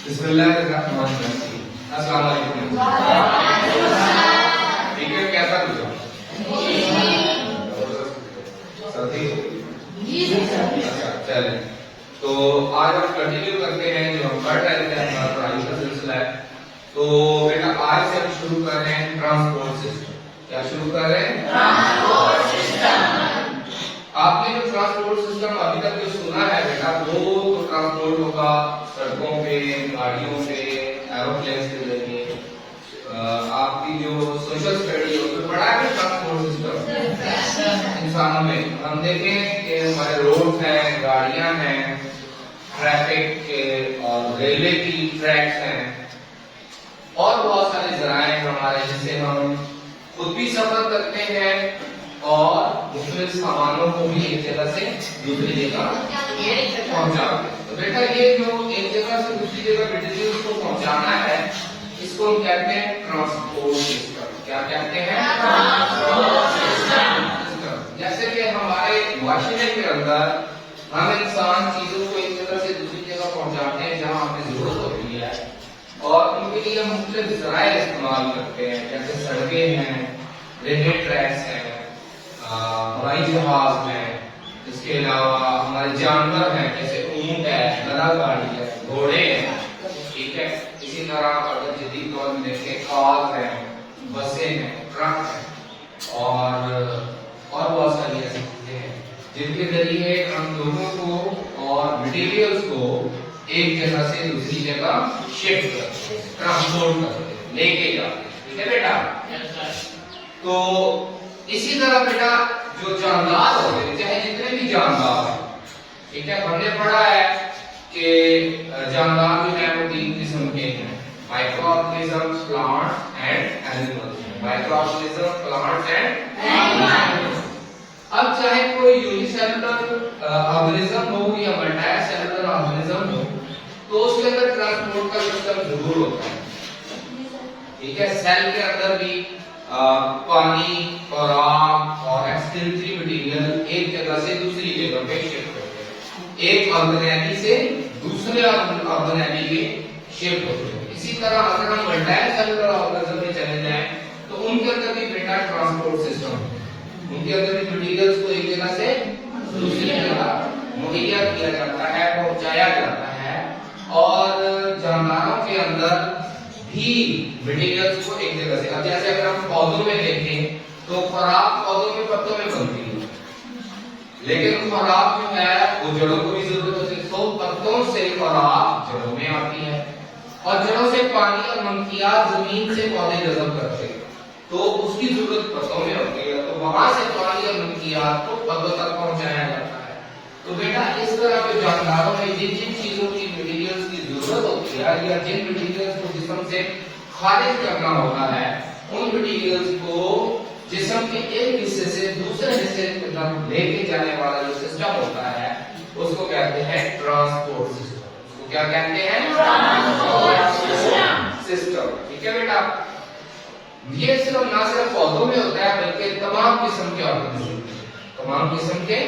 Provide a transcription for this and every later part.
बिस्मिल्लाहिर्रहमानिर्रहीम। अस्सलाम वालेकुम। ठीक है, कैसा गुजरा? सर्दी अच्छा, चलें। तो आज हम कंटिन्यू करते हैं जो हम पढ़ रहे थे, हमारा पढ़ाई का सिलसिला है। तो बेटा आज से हम शुरू कर रहे हैं ट्रांसपोर्ट सिस्टम। क्या शुरू कर रहे हैं? Transport system. आपने जो ट्रांसपोर्ट सिस्टम अभी तक जो सुना है बेटा, वो तो ट्रांसपोर्ट होगा सड़कों पे, गाड़ियों पे, एरोप्लेन के जरिए। आपकी जो सोशल स्टडी है उसमें पढ़ा है ट्रांसपोर्ट सिस्टम इंसानों में। हम देखें कि हमारे रोड हैं, गाड़ियां हैं, ट्रैफिक के और रेलवे की ट्रैक्स हैं और बहुत सारे जराए हमारे, जिससे हम खुद भी सफर करते हैं और मुख्तलिफ सामानों को भी एक जगह से दूसरी जगह पहुंचाते हैं। तो बेटा ये जो एक जगह से दूसरी जगह मटेरियल को पहुंचाना है, इसको हम कहते हैं ट्रांसपोर्ट सिस्टम। क्या कहते हैं? Transport system. जैसे कि हमारे माशरे के अंदर हम इंसान चीजों को एक जगह से दूसरी जगह पहुंचाते हैं जहां हमें जरूरत होती है, और उनके लिए हम मुख्तलिफ ज़राए इस्तेमाल करते हैं, जैसे सड़कें हैं, रेलवे ट्रैक्स हैं, हवाई जहाज है, इसके अलावा हमारे जानवर हैं जैसे ऊंट है, गधा गाड़ी है, घोड़े हैं, ठीक है। इसी तरह अगर जदीद दौर में देखें कार है, बसें हैं, ट्रक है और बहुत सारी ऐसी चीजें हैं जिनके जरिए हम लोगों को और मटेरियल्स को एक जगह से दूसरी जगह शिफ्ट करते हैं, ट्रांसपोर्ट करते हैं, लेके जाते हैं, ठीक है बेटा। तो इसी तरह बेटा जो जानदार होते हैं, चाहे जितने भी जानदार हैं, ठीक है, हमने पढ़ा है कि जानदार जो है वो 3 किस्म के हैं, micro organism, plant and animals. Micro organism, plant and animals. अब चाहे कोई यूनिसेलुलर ऑर्गेनिज्म हो या मल्टी सेलुलर ऑर्गेनिज्म हो, तो उसके अंदर ट्रांसपोर्ट का सिस्टम जरूर होता है, ठीक है। सेल के अंदर भी पानी, खुराक और एक्सक्रीटरी मटेरियल एक जगह से दूसरी जगह पे शिफ्ट होते हैं, एक ऑर्गेनेली से दूसरे ऑर्गेनेली में शिफ्ट होते हैं। इसी तरह अगर हम मल्टी सेलुलर ऑर्गेनिज्म में चले जाएं तो उनके अंदर भी बेटा ट्रांसपोर्ट सिस्टम है। उनके अंदर भी मटेरियल्स को एक जगह से दूसरी जगह मुहैया किया जाता है, पहुंचाया जाता है, और जानवरों के अंदर भी मटेरियल्स को एक जगह से। अब जैसे अगर हम पौधों में देखें तो खुराक पौधों में पत्तों में बनती है, लेकिन खुराक जो है वो जड़ों को भी जरूरत होती है, तो पत्तों से खुराक जड़ों में आती है, और जड़ों से पानी और मंकियात जमीन से पौधे जज़ब करते हैं, तो उसकी जरूरत पत्तों में होती है, तो वहां से पानी और मंकियात को पौधों तक पहुंचाया जाता है। तो बेटा इस तरह के जानदारों में जिन जिन चीजों की मटेरियल्स की जरूरत होती है या जिन मटेरियल्स को जिस्म से खारिज करना होता है, उन मटेरियल्स को जिस्म के एक हिस्से से दूसरे हिस्से की तरफ लेके जाने वाला जो सिस्टम होता है उसको कहते हैं ट्रांसपोर्ट सिस्टम। उसको क्या कहते हैं? Transport system. ठीक है बेटा। ये सिर्फ ना सिर्फ पौधों में होता है बल्कि तमाम किस्म के ऑर्गेनिज्म, तमाम किस्म के,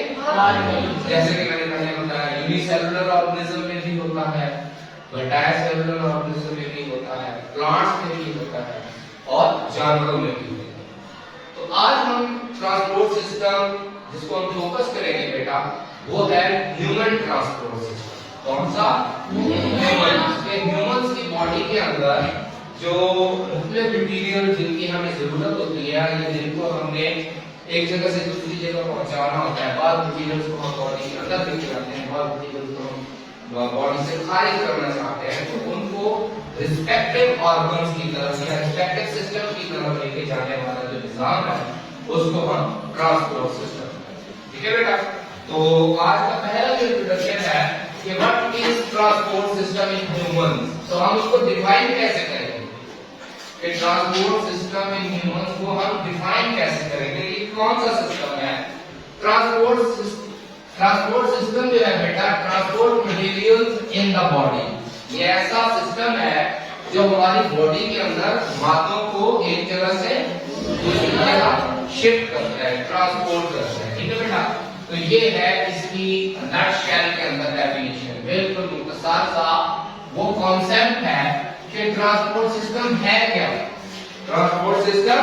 जैसे कि मैंने पहले बताया यूनिसेलुलर ऑर्गेनिज्म में भी होता है, मल्टी सेलुलर ऑर्गेनिज्म में भी होता है, प्लांट्स में भी होता है और जानवरों में भी होता है। तो आज हम ट्रांसपोर्ट सिस्टम जिसको हम फोकस करेंगे बेटा वो है ह्यूमन ट्रांसपोर्ट सिस्टम। कौन सा? ह्यूमंस की बॉडी के अंदर जो मुख्तलिफ मटेरियल जिनकी हमें जरूरत होती है या जिनको हमने एक जगह से दूसरी जगह पहुंचाना होता है, बाद मटेरियल्स को हम बॉडी के अंदर लेके जाते हैं, बाद मटेरियल्स को हम बॉडी से खारिज करना चाहते हैं, तो उनको रिस्पेक्टिव ऑर्गन्स की तरफ या रिस्पेक्टिव सिस्टम की तरफ लेके जाने वाला जो निजाम है उसको हम ट्रांसपोर्ट सिस्टम कहते हैं। ठीक है बेटा। तो आज का पहला जो इंट्रोडक्शन है कि what is transport system in humans, तो हम उसको डिफाइन कैसे करेंगे कि ट्रांसपोर्ट सिस्टम इन ह्यूमंस को हम डिफाइन कैसे करेंगे, ये कौन सा सिस्टम है? ट्रांसपोर्ट सिस्टम जो है बेटा transport materials in the body, ये ऐसा सिस्टम है जो हमारी बॉडी के अंदर मादों को एक जगह से दूसरी जगह शिफ्ट करता है, ट्रांसपोर्ट करता है। ठीक है बेटा। तो ये है इसकी नटशेल के अंदर डेफिनेशन, बिल्कुल मुख्तसर सा वो कॉन्सेप्ट है कि ट्रांसपोर्ट सिस्टम है क्या। ट्रांसपोर्ट सिस्टम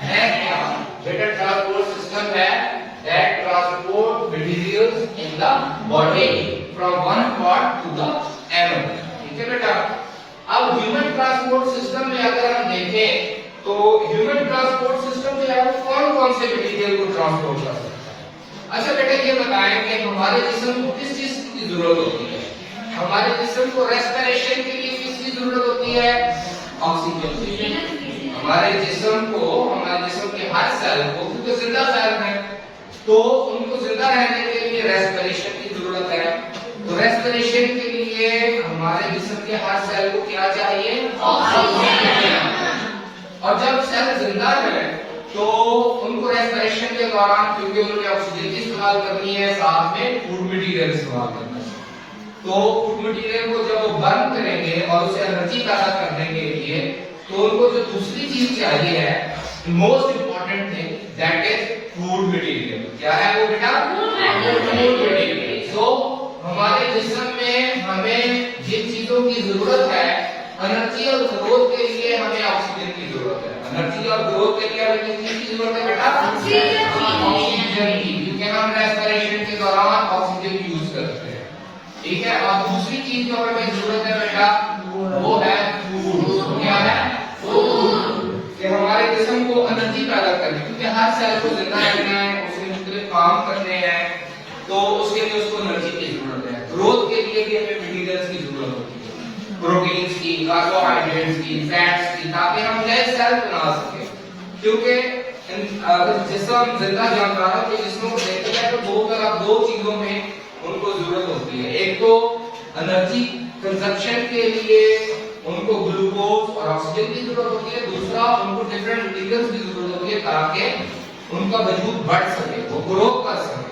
है क्या बेटा? ट्रांसपोर्ट सिस्टम है that transport materials in the body from one part to the another। ठीक है बेटा। अब ह्यूमन ट्रांसपोर्ट सिस्टम में अगर हम देखें तो ह्यूमन ट्रांसपोर्ट सिस्टम जो है वो कौन कौन से मटेरियल को ट्रांसपोर्ट कर सकता है? अच्छा बेटा ये बताएं कि हमारे जिस्म को किस चीज की जरूरत होती है? हमारे जिस्म को रेस्पिरेशन के लिए किसकी जरूरत होती है? ऑक्सीजन की। हमारे जिस्म के हर सेल को, क्योंकि जिंदा सेल है तो उनको जिंदा रहने के लिए रेस्पिरेशन की जरूरत है। तो रेस्पिरेशन के लिए हमारे जिस्म के हर सेल को क्या चाहिए? ऑक्सीजन। और जब सेल जिंदा है तो उनको रेस्पिरेशन के दौरान, क्योंकि उन्होंने ऑक्सीजन की इस्तेमाल करनी है, साथ में फूड मटेरियल इस्तेमाल करना है, तो फूड मटेरियल को जब वो बर्न करेंगे और उसे एनर्जी पैदा करने के लिए, तो उनको जो दूसरी चीज चाहिए है, most important thing, that is food material. क्या है वो बेटा? Food material. सो हमारे जिस्म में हमें जिन चीजों की जरूरत है, एनर्जी और ग्रोथ के लिए हमें ऑक्सीजन की जरूरत है। एनर्जी और ग्रोथ के लिए हमें किस चीज की जरूरत है बेटा? ऑक्सीजन की, क्योंकि हम रेस्पिरेशन के दौरान ऑक्सीजन यूज करते हैं। ठीक है। और दूसरी चीज जो हमें जरूरत है बेटा वो है फूड। क्या है? फूड। कि हमारे जिस्म को एनर्जी पैदा करनी, क्योंकि हर सेल को जिंदा रखना है, उसके मुख्तलिफ काम करने हैं, तो उसके लिए उसको एनर्जी की जरूरत है। ग्रोथ के लिए भी हमें मटेरियल्स की जरूरत होती है, प्रोटीन्स की, कार्बोहाइड्रेट्स की, फैट्स की, ताकि हम नए सेल बना सकें। क्योंकि जिस्म जिंदा जानवरों के जिस्मों को देखते हैं तो दो चीजों में उनको जरूरत होती है। एक तो एनर्जी कंजप्शन के लिए उनको ग्लूकोज और ऑक्सीजन की जरूरत होती है, दूसरा उनको डिफरेंट मटेरियल्स की जरूरत होती है ताकि उनका वजूद बढ़ सके, वो ग्रो कर सके।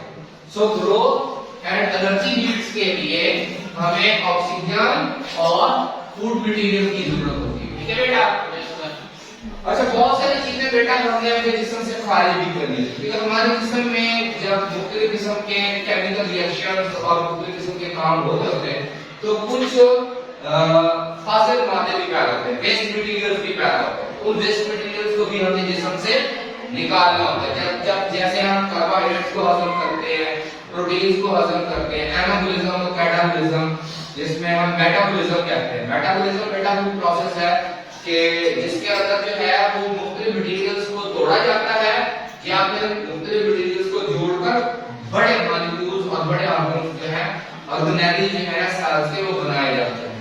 So growth and energy needs के लिए हमें ऑक्सीजन और फूड मटेरियल की जरूरत होती है। ठीक है बेटा। अच्छा, बहुत सारी चीजें बेटा हमने अपने जिस्म से खारिज भी करनी है, क्योंकि हमारे जिस्म में जब मुख्तलिफ किस्म के केमिकल रिएक्शंस और मुख्तलिफ किस्म के काम होते हैं तो कुछ फाजिल मादे भी पैदा होते हैं, वेस्ट मटेरियल्स भी पैदा होते हैं। उन वेस्ट मटेरियल्स को भी हमें जिस्म से निकालना होता है। जब जैसे हम कार्बोहाइड्रेट्स को हजम करते हैं, प्रोटीन्स को हजम करते हैं, एनाबॉलिज्म और कैटाबॉलिज्म, जिसमें हम मेटाबॉलिज्म कहते हैं। मेटाबॉलिज्म बेटा वो प्रोसेस है कि जिसके अंदर जो है वो मुख्तलिफ मटेरियल्स को तोड़ा जाता है या फिर मुख्तलिफ मटेरियल्स को जोड़कर बड़े मॉलिक्यूल्स और बड़े ऑर्गेन्स जो है, ऑर्गेनेली जो है सेल्स के, वो बनाए जाते हैं।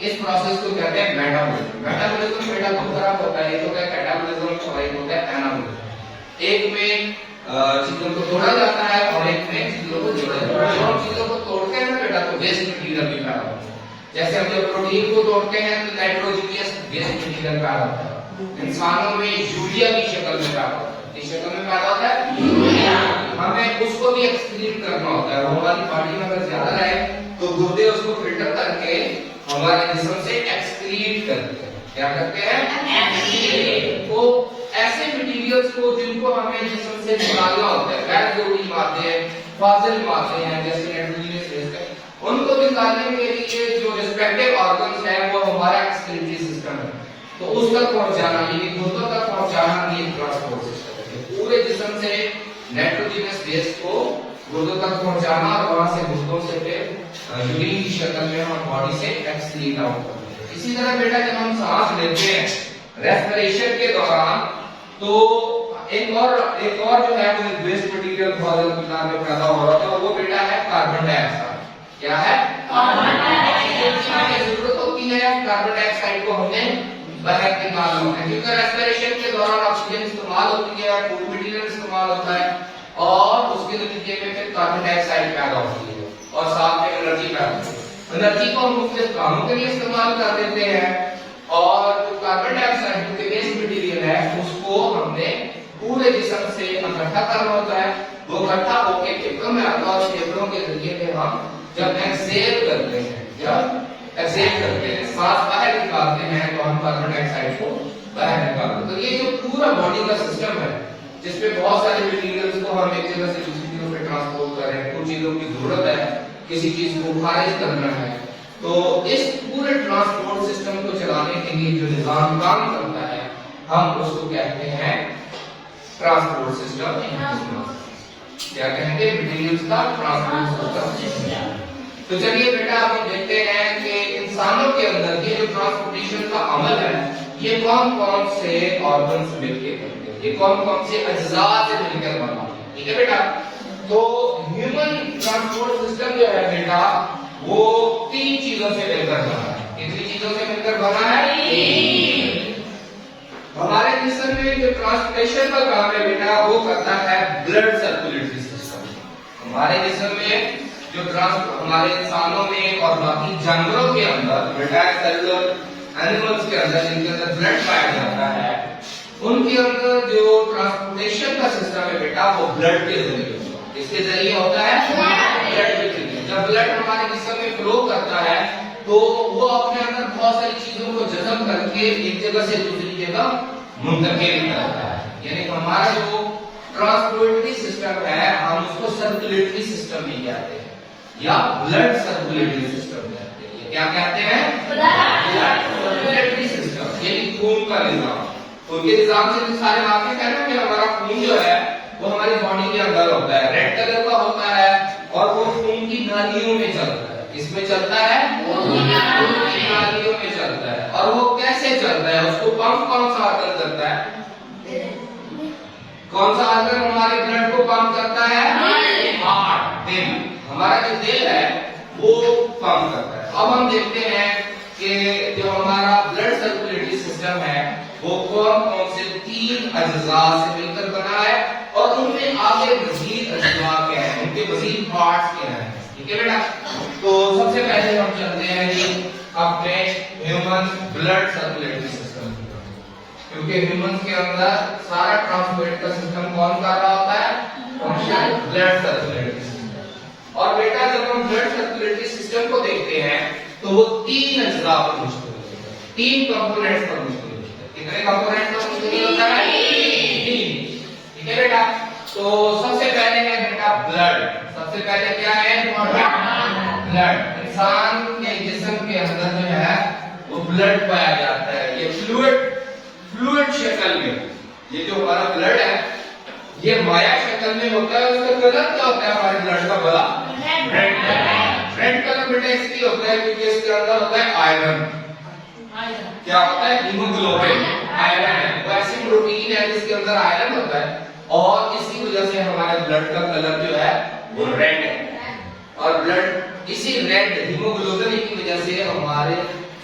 इस प्रोसेस को कहते हैं मेटाबॉलिज्म। मेटाबॉलिज्म बेटा दो तरह का होता है, एक होता है कैटाबॉलिज्म और एक होता है एनाबॉलिज्म। एक में चीजों को तोड़ा जाता है और एक में चीजों को जोड़ा जाता है। और चीजों को तोड़ते हैं बेटा तो वेस्ट मटेरियल भी पैदा होता है। जैसे हम जब प्रोटीन को तोड़ते हैं तो नाइट्रोजनियस वेस्ट मटेरियल पैदा होता है। इंसानों में यूरिया की शक्ल में पैदा होता है। किस शक्ल में पैदा होता है? यूरिया। हमें उसको भी एक्सक्रीट करना होता है। वो हमारी बॉडी में अगर ज्यादा रहे तो गुर्दे उसको फिल्टर करके हमारे जिस्म से एक्सक्रीट करते हैं। क्या करते हैं? एक्सक्रीट। तो ऐसे मटेरियल्स को जिनको हमें जिस्म से निकालना होता है, गैर जरूरी मादे, फाजिल मादे हैं जैसे नाइट्रोजनियस वेस्ट, उनको निकालने के लिए जो रिस्पेक्टिव ऑर्गन्स है वो हमारा एक्सक्रीटरी सिस्टम है। तो उस तक पहुंचाना, यानी गुर्दों तक पहुंचाना ये ट्रांसपोर्ट सिस्टम है। पूरे जिस्म से नाइट्रोजनियस वेस्ट को गुर्दों तक पहुंचाना और वहां से गुर्दों से फिर यूरिन की शक्ल में हम बॉडी से एक्सक्रीट आउट करते हैं। इसी तरह बेटा जब हम सांस लेते हैं रेस्पिरेशन के दौरान, तो एक और जो है वो वेस्ट मटेरियल बहुत ज्यादा मात्रा में पैदा हो रहा है, वो बेटा है कार्बन डाइऑक्साइड। क्या है? कार्बन डाइऑक्साइड की जरूरत होती है। कार्बन डाइऑक्साइड को हमने बाहर निकालना होता है, क्योंकि रेस्पिरेशन के दौरान ऑक्सीजन इस्तेमाल होती है, फूड मटेरियल इस्तेमाल होता है और उसके नतीजे में फिर कार्बन डाइऑक्साइड पैदा होती है और साथ में एनर्जी पैदा होती है। एनर्जी को हम मुख्तलिफ कामों के लिए इस्तेमाल कर देते हैं और जो कार्बन डाइऑक्साइड जो वेस्ट मटेरियल है उसको हमने पूरे जिस्म से इकट्ठा करना होता है। वो इकट्ठा होकर फेफड़ों में आता है और फेफड़ों के जरिए से हम जब एक्सहेल करते हैं, सांस बाहर निकालते हैं, तो हम कार्बन डाइऑक्साइड को बाहर निकालते हैं। तो ये जो पूरा बॉडी का सिस्टम है जिसमें बहुत सारे मटेरियल्स को हम एक जगह से दूसरी जगह पे ट्रांसपोर्ट कर रहे हैं, कुछ चीजों की जरूरत है, किसी चीज को खारिज करना है, तो इस पूरे ट्रांसपोर्ट सिस्टम को चलाने के लिए जो निजाम काम करता है हम उसको कहते हैं ट्रांसपोर्ट सिस्टम। क्या कहेंगे? मटेरियल्स का ट्रांसपोर्ट सिस्टम। तो चलिए बेटा आप देखते हैं कि इंसानों के अंदर ये जो ट्रांसपोर्टेशन का अमल है ये कौन कौन से ऑर्गन से मिलकर करते हैं, ये कौन कौन से अज्जा से मिलकर बना है। ठीक है बेटा, तो ह्यूमन ट्रांसपोर्ट सिस्टम जो है बेटा वो 3 चीजों से मिलकर बना है। कितनी चीजों से मिलकर बना है? हमारे जिस्म में जो ट्रांसपोर्टेशन का काम है बेटा वो करता है ब्लड सर्कुलेटरी सिस्टम। हमारे जिस्म में जो हमारे इंसानों में और बाकी जानवरों के अंदर बेटा सेलुलर एनिमल्स के अंदर जिनके अंदर ब्लड पाया जाता है उनके अंदर जो ट्रांसपोर्टेशन का सिस्टम है बेटा वो ब्लड के जरिए होता है। इसके जरिए होता है ब्लड के जरिए। जब ब्लड हमारे जिस्म में फ्लो करता है तो वो अपने अंदर बहुत सारी चीजों को जज़ब करके एक जगह से दूसरी जगह मुंतकिल करता है। यानी हमारा जो ट्रांसपोर्टरी सिस्टम है हम उसको सर्कुलेटरी सिस्टम भी कहते हैं या ब्लड सर्कुलेटरी सिस्टम कहते हैं। क्या कहते हैं? ब्लड सर्कुलेटरी सिस्टम, यानी खून का निजाम। खून के निजाम से तो सारे वाकिफ है ना कि हमारा खून जो है वो हमारी बॉडी के अंदर होता है, रेड कलर का होता है और वो खून की नालियों में चलता है। इसमें चलता है खून की नालियों में चलता है। और वो कैसे चलता है? उसको पंप कौन सा ऑर्गन करता है? कौन सा ऑर्गन हमारे ब्लड को पंप करता है? हार्ट, दिल। हमारा जो दिल है वो पंप करता है। अब हम देखते हैं कि जो हमारा ब्लड सर्कुलेटरी सिस्टम है वो कौन कौन से 3 अज्जा से मिलकर बना है और उनमें आगे मजीद अज्जा क्या है, उनके मजीद पार्ट्स क्या हैं। ठीक है बेटा, तो सबसे पहले हम चलते हैं जी अपने ह्यूमन ब्लड सर्कुलेटरी सिस्टम, क्योंकि ह्यूमन के अंदर सारा ट्रांसपोर्ट का सिस्टम कौन कर रहा होता है? Function blood circulatory system. और बेटा जब हम ब्लड सर्कुलेटरी सिस्टम को देखते हैं तो वो 3 अज्जा पर मुश्तमिल होता है, 3 कंपोनेंट्स पर मुश्तमिल होता है। कितने कंपोनेंट्स पर मुश्तमिल होता है? 3। ठीक है बेटा, तो सबसे पहले है बेटा ब्लड। सबसे पहले क्या है? ब्लड। इंसान के जिस्म के अंदर जो है वो ब्लड पाया जाता है। ये फ्लूइड शक्ल में, ये जो हमारा ब्लड है ये माया शक्ल में होता है। उसका कलर क्या होता है हमारे ब्लड का? बड़ा रेड कलर। रेड कलर बेटा इसलिए होता है क्योंकि इसके अंदर होता है आयरन। क्या होता है? हीमोग्लोबिन, आयरन है। वो ऐसी प्रोटीन है जिसके अंदर आयरन होता है और इसी वजह से हमारे ब्लड का कलर जो है वो रेड है। और ब्लड इसी रेड हीमोग्लोबिन की वजह से हमारे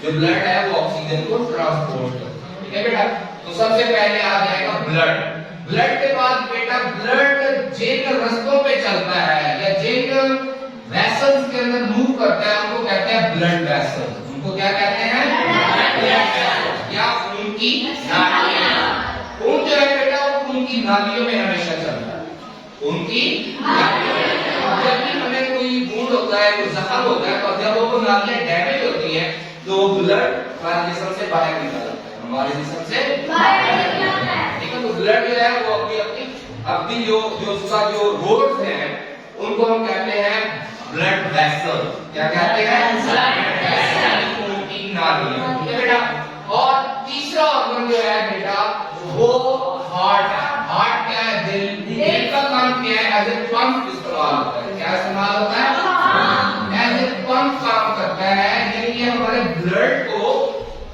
जो ब्लड है वो ऑक्सीजन को ट्रांसपोर्ट करता है। ठीक है बेटा, तो सबसे पहले आ जाएगा ब्लड। ब्लड के बाद बेटा ब्लड जिन रस्तों पे चलता है या जिन वेसल्स के अंदर मूव करता है उनको कहते हैं ब्लड वेसल। उनको क्या कहते हैं? ब्लड वेसल या खून की नालियां। खून जो है बेटा वो खून की नालियों में हमेशा चलता है। खून की नालियों में जब भी हमें कोई वुंड होता है, कोई जख्म होता है, और जब वो नालियां डैमेज होती हैं तो ब्लड हमारे जिस्म से बाहर निकल जाता है, हमारे जिस्म से बाहर निकल जाता है। ठीक है, तो ब्लड जो है वो अपनी जो उसका जो रोड्स हैं उनको हम कहते हैं ब्लड वेसल। क्या कहते हैं? ब्लड वेसल, खून की नालियां। ठीक है बेटा, और तीसरा ऑर्गन जो है बेटा वो हार्ट है। हार्ट क्या है? दिल। दिल का काम क्या है? एज ए पंप इस्तेमाल होता है। क्या इस्तेमाल होता है? एज ए पंप काम करता है, यानी ये हमारे ब्लड को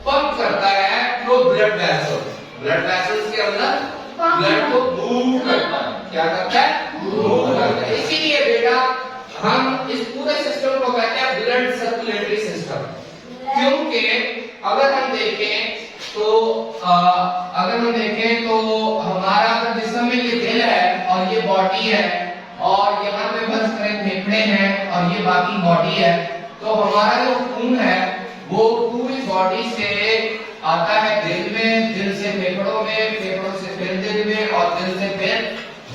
पंप करता है through blood vessel. Blood vessels के अंदर ब्लड को मूव करता है। क्या करता है? मूव करता है। इसीलिए बेटा हम इस पूरे सिस्टम को कहते हैं ब्लड सर्कुलेटरी सिस्टम, क्योंकि अगर हम देखें तो हमारा अगर जिस्म में ये दिल है और ये बॉडी है और यहाँ पे बस करें फेफड़े हैं और ये बाकी बॉडी है, तो हमारा जो खून है वो पूरी बॉडी से आता है दिल में, दिल से फेफड़ों में, फेफड़ों से फिर दिल में और दिल से फिर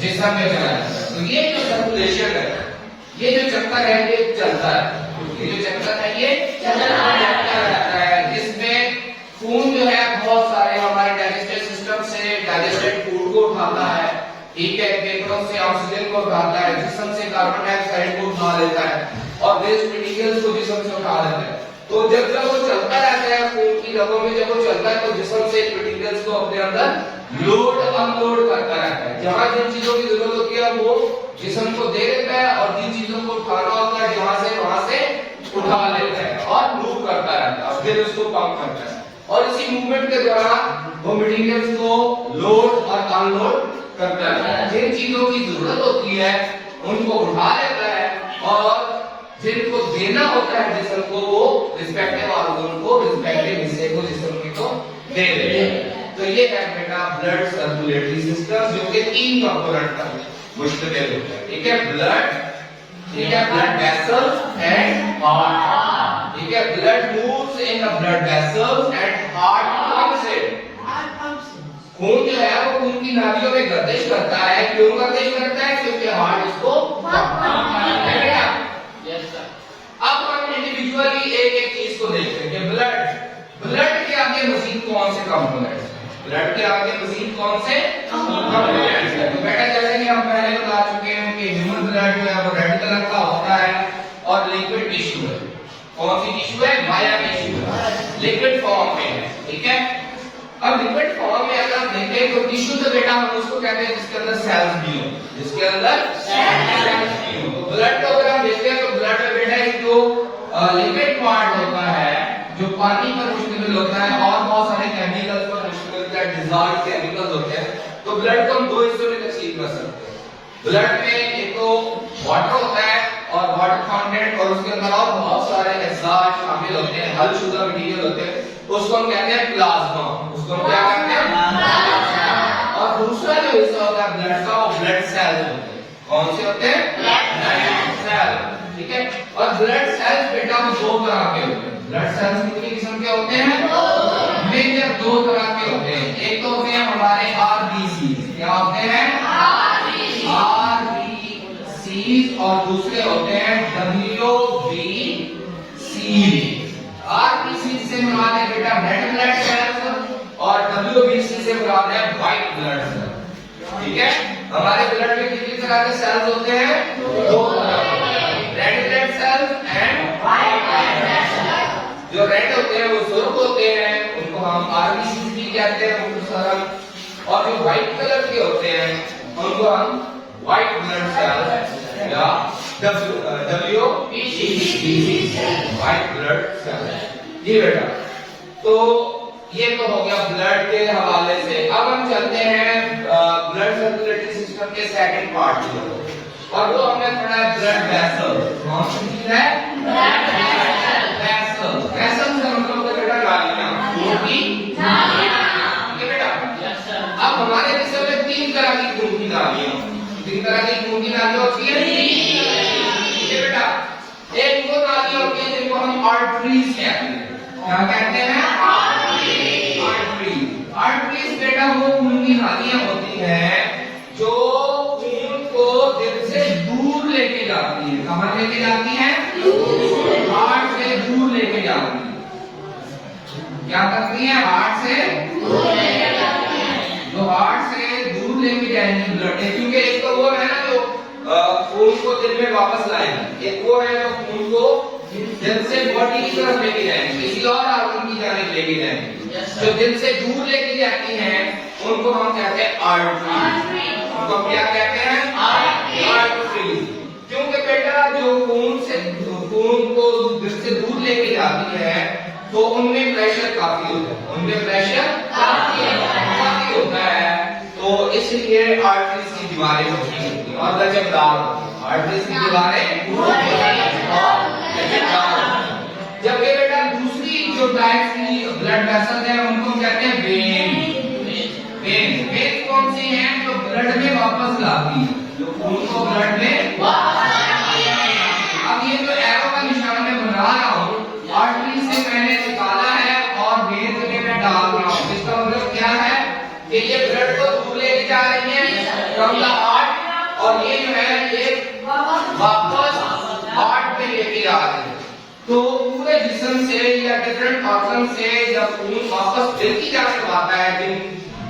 जिस्म में चला जाता है। तो ये जो सर्कुलेशन है, ये जो चक्कर है ये चलता है। ये जो चक्कर है ये चलता रहता है, जिसमें खून जो है बहुत सारे हमारे डाइजेस्टिव सिस्टम से डाइजेस्टेड फूड को उठाता है। ठीक है, फेफड़ों से ऑक्सीजन को उठाता है, जिस्म से कार्बन डाइऑक्साइड को उठा लेता है और वेस्ट मटेरियल्स को जिस्म से उठा लेता है। तो जब जब वो चलता रहता है खून की रगों में, जब वो चलता है तो जिस्म से मटेरियल्स को अपने अंदर लोड अनलोड करता रहता है। जहां जिन चीजों की जरूरत होती है वो जिस्म को दे देता है, और जिन चीजों को उठाना होता है जहां से वहां से उठा लेता है और मूव करता रहता है, फिर उसको पंप करता है। और इसी मूवमेंट के दौरान वो मटेरियल्स को लोड और अनलोड करता है। जिन चीजों की जरूरत होती है उनको उठा लेता है, और जिनको देना होता है जिस्म को वो रिस्पेक्टिव ऑर्गन को, रिस्पेक्टिव हिस्से को जिस्म के को दे देते हैं। तो ये है बेटा ब्लड सर्कुलेटरी सिस्टम, जो कि 3 कंपोनेंट का मुश्तमिल होता है। ठीक है, ब्लड, ठीक है, ब्लड वेसल्स एंड हार्ट। ठीक है, blood moves in the blood vessels and heart pumps it. खून जो है वो खून की नालियों में गर्दिश करता है। क्यों गर्दिश करता है? क्योंकि हार्ट इसको पंप करता है बेटा। अब हम इंडिविजुअली एक एक चीज को देखते हैं कि ब्लड के आगे मजीद कौन से कंपोनेंट्स हैं। ब्लड के आगे मजीद कौन से कंपोनेंट्स हैं? तो बेटा जैसे कि हम पहले बता चुके हैं कि ह्यूमन ब्लड जो है वो रेड कलर का होता है और लिक्विड टिश्यू है। कौन सी टिश्यू है? माया टिश्यू है, लिक्विड फॉर्म में है। ठीक है, अब लिक्विड फॉर्म में अगर आप देखें तो टिश्यू तो बेटा हम उसको कहते हैं जिसके अंदर सेल्स भी हो, जिसके अंदर सेल्स भी हो। तो ब्लड को अगर हम देखते हैं तो ब्लड में बेटा एक जो लिक्विड पार्ट होता है जो पानी पर मुश्तमिल होता है और बहुत सारे केमिकल्स पर मुश्तमिल होता है, डिसॉल्व केमिकल्स होते हैं। तो ब्लड को हम 2 हिस्सों में तकसीम कर सकते हैं। ब्लड में एक तो वाटर होता है और वाटर कंटेंट, और उसके अंदर और बहुत सारे अज़्ज़ा शामिल होते हैं, हल-शुदा मटेरियल होते हैं, उसको हम कहते हैं प्लाज्मा। उसको हम क्या कहते हैं? प्लाज्मा। और दूसरा जो हिस्सा होता है ब्लड का वो ब्लड सेल्स होते हैं। कौन से होते हैं? Blood cell. ठीक है, और ब्लड सेल्स बेटा वो 2 तरह के होते हैं। ब्लड सेल्स कितनी किस्म के होते हैं? मेजर 2 तरह के होते हैं। एक तो होते हैं हमारे आरबीसी। क्या होते हैं? आरबीसी। और दूसरे होते हैं डब्ल्यूबीसी। आरबीसी से मुराद है बेटा रेड ब्लड सेल्स और डब्ल्यूबीसी से मुराद है व्हाइट ब्लड सेल्स। ठीक है, हमारे ब्लड में कितनी तरह के सेल्स होते हैं? 2 तरह के, red blood cells and white blood cells. जो रेड होते हैं वो सुर्ख होते हैं, उनको हम आरबीसी भी कहते हैं मुख्तसरन, और जो व्हाइट कलर के होते हैं उनको हम व्हाइट ब्लड सेल्स या डब्ल्यूबीसी व्हाइट ब्लड सेल्स। जी बेटा, तो ये तो हो गया ब्लड के हवाले से। अब हम चलते हैं ब्लड सर्कुलेटरी सिस्टम के सेकंड पार्ट की तरफ, और वो हमने पढ़ा है ब्लड वेसल्स। कौन सी चीज है? Blood vessels. वेसल्स का मतलब है बेटा नालियां, खून की नालियां। ठीक है बेटा, अब हमारे जिस्म में 3 तरह की खून की नालियां, 3 तरह की खून की नालियां होती है। ठीक है बेटा, एक वो नालियां होती है जिनको हम आर्टरीज कहते हैं। क्या कहते हैं? आर्टरीज बेटा वो खून की नालियां होती हैं जो खून को दिल से दूर लेके जाती है। कहां लेके जाती हैं? हार्ट से दूर लेके जाती है। क्या करती है? हार्ट से दूर लेके जाती है। जो हार्ट से दूर लेके जाएंगी ब्लड, क्योंकि एक तो वो है ना जो खून को दिल में वापस लाएगी, एक वो है जो खून को दिल से बॉडी की तरफ लेके जाएंगे, किसी और ऑर्गन की जानिब लेके जाएंगे। जो दिल से दूर लेके जाती हैं उनको हम कहते हैं आर्टरी। उनको क्या कहते हैं? आर्टरी। क्योंकि बेटा जो खून को दिल से दूर लेके जाती है तो उनमें प्रेशर काफी होता है, उनमें प्रेशर काफी होता है, तो इसलिए आर्टरीज की दीवारें होती हैं और लचकदार होती हैं। आर्टरीज की दीवारें और लचकदार। जबकि बेटा दूसरी जो टाइप की ब्लड वेसल्स हैं उनको कहते हैं वेन कौन सी हैं? जो ब्लड में वापस लाती है, जो खून को ब्लड में वापस लाती है। अब ये जो एरो का निशान मैं बना रहा हूँ, आर्टरी से मैंने निकाला है और वेन में मैं डाल रहा हूँ। इसका मतलब क्या है कि ये ब्लड को दूर लेके जा रही है फ्रॉम द हार्ट, और ये जो है ये वापस हार्ट में लेके जा रही है। तो पूरे जिस्म से या डिफरेंट ऑर्गन से जब खून वापस दिल की जाने आता है जिन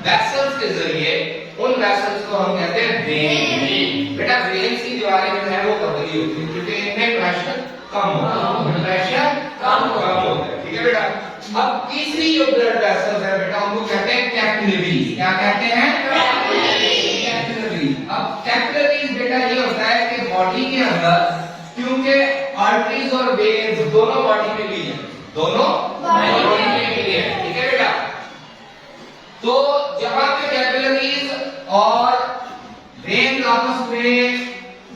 वेसल्स के जरिए, उन वेसल्स को हम कहते हैं वेन। बेटा वेन्स की दीवारें जो है वो पतली होती है क्योंकि इनमें प्रेशर कम होता है, प्रेशर कम होता है। है बेटा। अब तीसरी जो ब्लड वेसल्स है बेटा उनको कहते हैं कैपिलरीज। क्या कहते हैं? कैपिलरीज। अब कैपिलरीज बेटा ये होता है कि बॉडी के अंदर, क्योंकि आर्टरीज और वेन्स दोनों बॉडी में भी है, दोनों बॉडी में भी है, ठीक है बेटा। तो जहां पे कैपिलरीज और वेन्स आपस में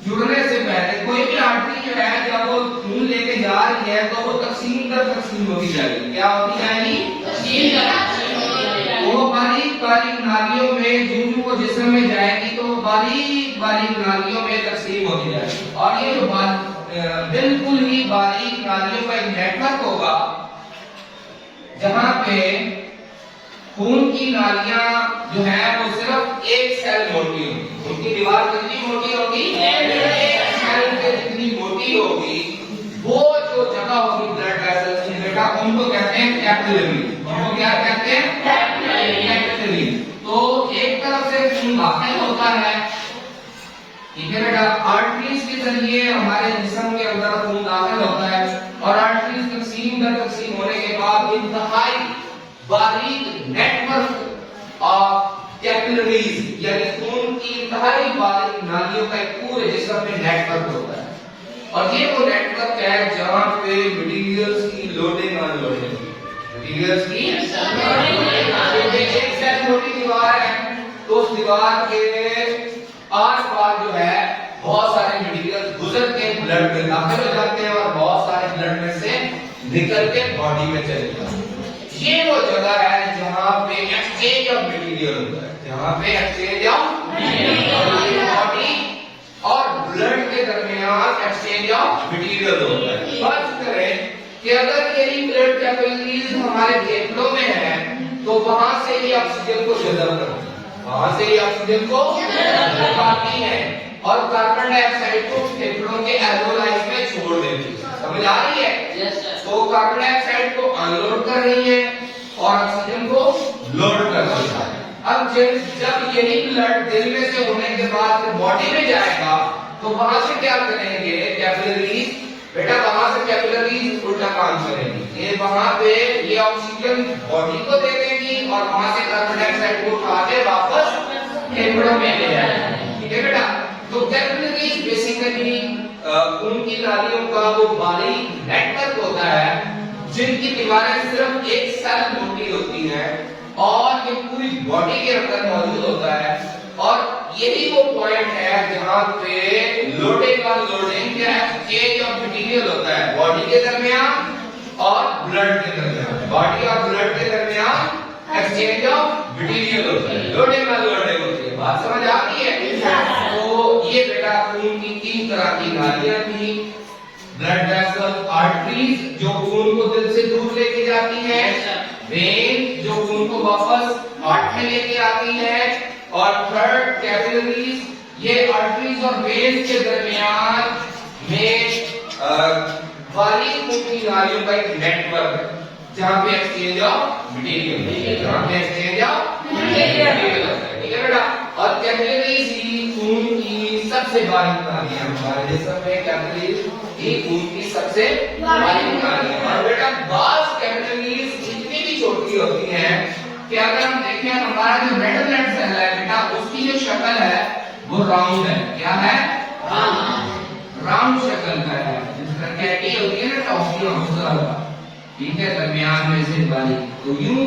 जुड़ने से पहले कोई भी आर्टरी जो है जब वो खून लेके जा रही है तो वो तकसीम दर तकसीम होती जाएगी। क्या होती जाएगी? तकसीम दर तकसीम होती जाएगी। वो बारीक बारीक नालियों में जूं वो जिस्म में जाएगी तो वो बारीक बारीक नालियों में तकसीम होती जाएगी। और ये जो बिल्कुल ही बारीक नालियों का एक नेटवर्क होगा जहां पे खून की नालियां जो है वो सिर्फ एक सेल मोटी होगी। उनकी दीवार कितनी मोटी होगी? एक सेल के जितनी मोटी होगी। वो जो जगह होगी ब्लड वेसल्स की बेटा उनको कहते हैं कैपिलरी। उनको क्या कहते हैं? कैपिलरी। तो एक तरफ से खून दाखिल होता है, ठीक है बेटा, आर्टरीज के जरिए हमारे जिस्म के अंदर खून दाखिल होता है और आर्टरीज तकसीम दर तकसीम होने के बाद इंतहाई बारीक नेटवर्क ऑफ कैपिलरीज यानी खून की इंतहाई बारीक नालियों का एक पूरे जिस्म में नेटवर्क होता है। और ये वो नेटवर्क है जहां पे मटेरियल्स की लोडिंग अनलोडिंग, मटेरियल्स की एक सेल मोटी दीवार है तो उस दीवार के आर पार जो है बहुत सारे मटेरियल्स गुजर के ब्लड में दाखिल हो जाते हैं और बहुत सारे ब्लड में से निकल के बॉडी में चले जाते हैं। ये वो जगह है जहां पे एक्सचेंज ऑफ मटेरियल होता है, जहां पे एक्सचेंज ऑफ बॉडी और ब्लड के दरमियान एक्सचेंज ऑफ मटेरियल होता है। फर्ज करें कि अगर यही ब्लड कैपिलरीज हमारे फेफड़ों में है तो वहां से ही ऑक्सीजन को जज़ब करती है, वहां से ही ऑक्सीजन को उठाती है और कार्बन डाइऑक्साइड को फेफड़ों के एल्वेओलाई में छोड़ देती है। समझ आ रही है? तो कार्बन डाइऑक्साइड को अनलोड कर रही है और ऑक्सीजन को लोड कर रही है। अब जब यही ब्लड दिल में से होने के बाद बॉडी में जाएगा तो वहां से क्या करेंगे कैपिलरीज बेटा, वहां से कैपिलरीज उल्टा काम करेंगी। ये वहां पे ये ऑक्सीजन बॉडी को दे देंगी और वहां से कार्बन डाइऑक्साइड को उठा के वापस फेफड़ों में ले जाएंगी, ठीक है बेटा। तो कैपिलरीज बेसिकली खून की नालियों का वो बारीक नेटवर्क होता है जिनकी दीवारें सिर्फ एक सेल मोटी होती है और ये पूरी बॉडी के अंदर मौजूद होता है। और यही वो पॉइंट है जहां पे लोडिंग और अनलोडिंग का एक्सचेंज ऑफ मटेरियल होता है बॉडी के दरमियान और ब्लड के दरमियान, बॉडी और ब्लड के दरमियान एक्सचेंज ऑफ मटेरियल होता है, लोडिंग और अनलोडिंग होती है। बात समझ आ रही है? तो ये बेटा खून की तीन तरह की नालियां थी, ब्लड वेसल, आर्टरीज जो खून को दिल से दूर लेके जाती है, वेन जो खून को वापस हार्ट में लेके आती है और थर्ड कैपिलरीज ये आर्टरीज और वेन्स के दरमियान में बारीक खून की नालियों का एक नेटवर्क है जहां पे एक्सचेंज ऑफ मटेरियल होता है, जहां पे एक्सचेंज ऑफ मटेरियल होता है, ठीक है बेटा। और कैपिलरीज ही खून की सबसे बारीक नालियां हमारे जिस्म में, कैपिलरीज ही खून की सबसे बारीक नालियां। और बेटा बास कैपिलरीज इतनी भी छोटी होती हैं कि अगर हम देखें हमारा जो रेड ब्लड सेल है बेटा उसकी जो शक्ल है वो राउंड है। क्या है? राउंड शक्ल का है, जिस तरह कैटी होती है ना टॉफियां उस तरह का, ठीक है, दरमियान में से बारीक। तो यूं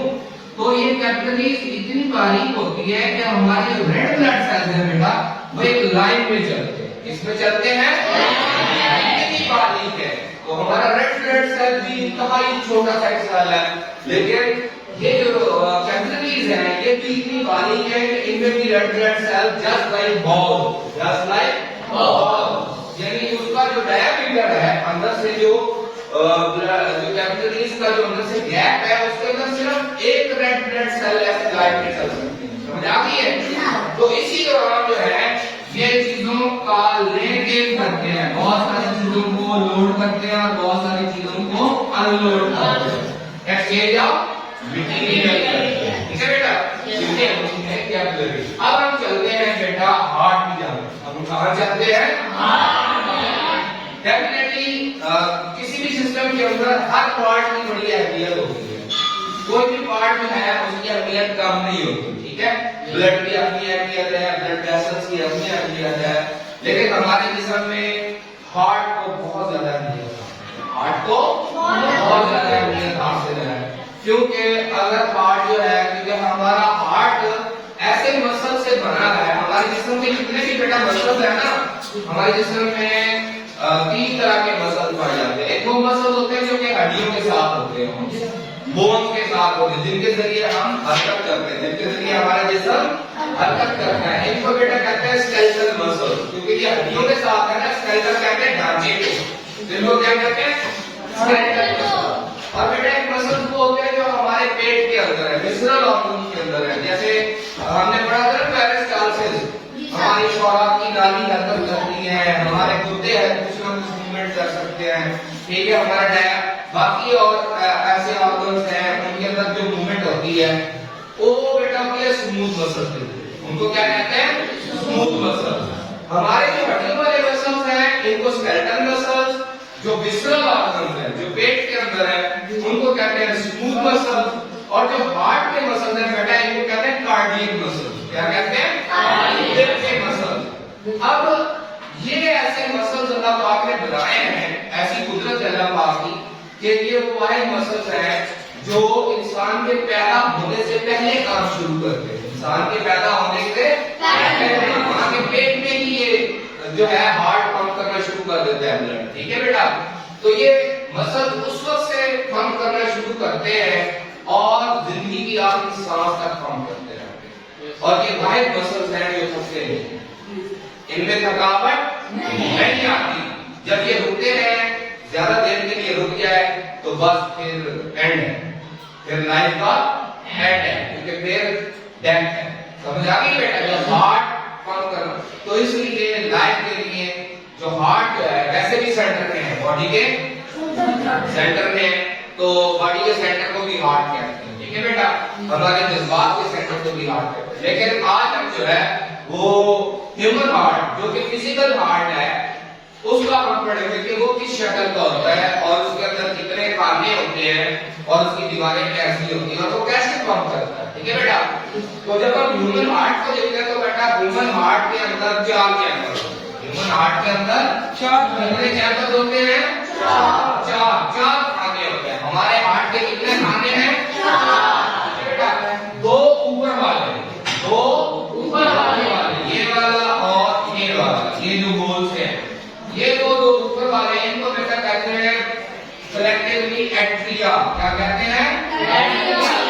तो ये कैपिलरीज इतनी बारीक होती है कि हमारे जो रेड ब्लड सेल्स है बेटा वो एक लाइन में चलते हैं। किसमें चलते हैं? इतनी बारीक है। तो हमारा रेड ब्लड सेल भी इंतहाई छोटा सा सेल है, लेकिन ये जो कैपिलरीज हैं ये भी इतनी बारीक है कि इनमें भी red blood cell just like ball, यानी उसका जो डायामीटर है अंदर से जो कैपिलरीज का जो अंदर से गैप है उसके अंदर सिर्फ एक रेड ब्लड सेल ऐसे लाइन में चल सकती है। समझ आ गई है? तो इसी दौरान जो है ये चीजों का लेन देन करते हैं, बहुत सारी चीजों को लोड करते हैं और बहुत सारी चीजों को अनलोड करते हैं, एक्सचेंज ऑफ मटेरियल करते हैं, ठीक है बेटा। इसलिए हम है कैपिलरी। अब हम चलते हैं बेटा हार्ट की जानब। अब हम कहां चलते हैं? डेफिनेटली किसी भी सिस्टम के अंदर हर पार्ट की बड़ी अहमियत होती है, कोई भी पार्ट जो है उसकी अहमियत कम नहीं होती, ठीक है। ब्लड की अपनी अहमियत है, ब्लड वेसल्स की अपनी अहमियत है, लेकिन हमारे जिस्म में हार्ट को बहुत ज्यादा अहमियत है, हार्ट को बहुत ज्यादा अहमियत हासिल है, क्योंकि अगर हार्ट जो है, क्योंकि हमारा हार्ट ऐसे मसल से बना है, हमारे जिस्म के जितने भी बेटा मसल्स है ना, हमारे जिस्म में 3 तरह के मसल पाए जाते हैं। एक वो मसल होते हैं जो कि हड्डियों के साथ होते हैं, बोन के साथ होते हैं, जिनके जरिए हम हरकत करते हैं, जिनके जरिए हमारा जिस्म हरकत करता है। इनको बेटा कहते हैं स्केलेटल मसल, क्योंकि ये हड्डियों के साथ है ना, स्केलेटल कहते हैं ढांचे को, जिनको क्या कहते हैं स्केलेटल मसल। और बेटा एक मसल वो होते हैं जो हमारे पेट के अंदर है, विसरल ऑर्गन के अंदर है, जैसे हमने पढ़ा था ना पेरिस्टालसिस, हमारी शौराब की नाली हरकत करती है, हमारे गुर्दे हैं कुछ ना कुछ मूवमेंट कर सकते हैं, ठीक है, हमारा बाकी और ऐसे ऑर्गन्स हैं उनके अंदर जो मूवमेंट होती है वो बेटा होती है स्मूथ मसल, उनको क्या कहते हैं स्मूथ मसल। हमारे जो हड्डियों वाले मसल्स हैं इनको स्केलेटल मसल्स, जो विसरल ऑर्गन्स हैं जो पेट के अंदर है उनको कहते हैं स्मूथ मसल, और जो हार्ट के मसल्स हैं बेटा इनको कहते हैं कार्डियक मसल। क्या कहते हैं कार्डियक के मसल। अब ये ऐसे मसल्स अल्लाह पाक ने बनाए हैं, ऐसी कुदरत है अल्लाह पाक की कि ये वो वाले मसल्स हैं जो इंसान के पैदा होने से पहले काम शुरू करते हैं, इंसान के पैदा होने से पहले मां के पेट में ही ये जो है हार्ट पंप करना शुरू कर देता है ब्लड, ठीक है बेटा। तो ये मसल उस वक्त से पंप करना शुरू करते हैं और जिंदगी की आखिरी सांस तक पंप करते रहते हैं, और ये वाहिद मसल्स हैं जो थकते नहीं, इनमें थकावट नहीं आती। जब ये रुकते हैं ज्यादा देर के लिए रुक जाए तो बस फिर एंड है, फिर लाइफ का एंड है, क्योंकि फिर डेथ है। समझ आ गई बेटा, जब हार्ट पंप करना, तो इसलिए लाइफ के लिए जो हार्ट जो है वैसे भी सेंटर में है, बॉडी के सेंटर में है, तो बॉडी के सेंटर को भी हार्ट कहते हैं, ठीक है बेटा। हमारे जज्बात के सेंटर को भी हार्ट कहते हैं, लेकिन आज हम जो है वो ह्यूमन हार्ट जो कि फिजिकल हार्ट है उसका हम पढ़ेंगे कि वो किस शक्ल का होता है और उसके अंदर कितने खाने होते हैं और उसकी दीवारें कैसी होती हैं और वो कैसे पंप करता है, ठीक है बेटा। तो जब हम ह्यूमन हार्ट को देखते हैं तो बेटा ह्यूमन हार्ट के अंदर 4 चैम्बर होते हैं, ह्यूमन हार्ट के अंदर 4 कितने चैम्बर होते हैं 4 खाने होते हैं। हमारे हार्ट के कितने खाने हैं 4 बेटा, 2 ऊपर वाले ये वाला और ये वाला, ये जो गोल्स हैं ये दो ऊपर वाले इनको बेटा कहते हैं कलेक्टिवली एट्रिया। क्या कहते हैं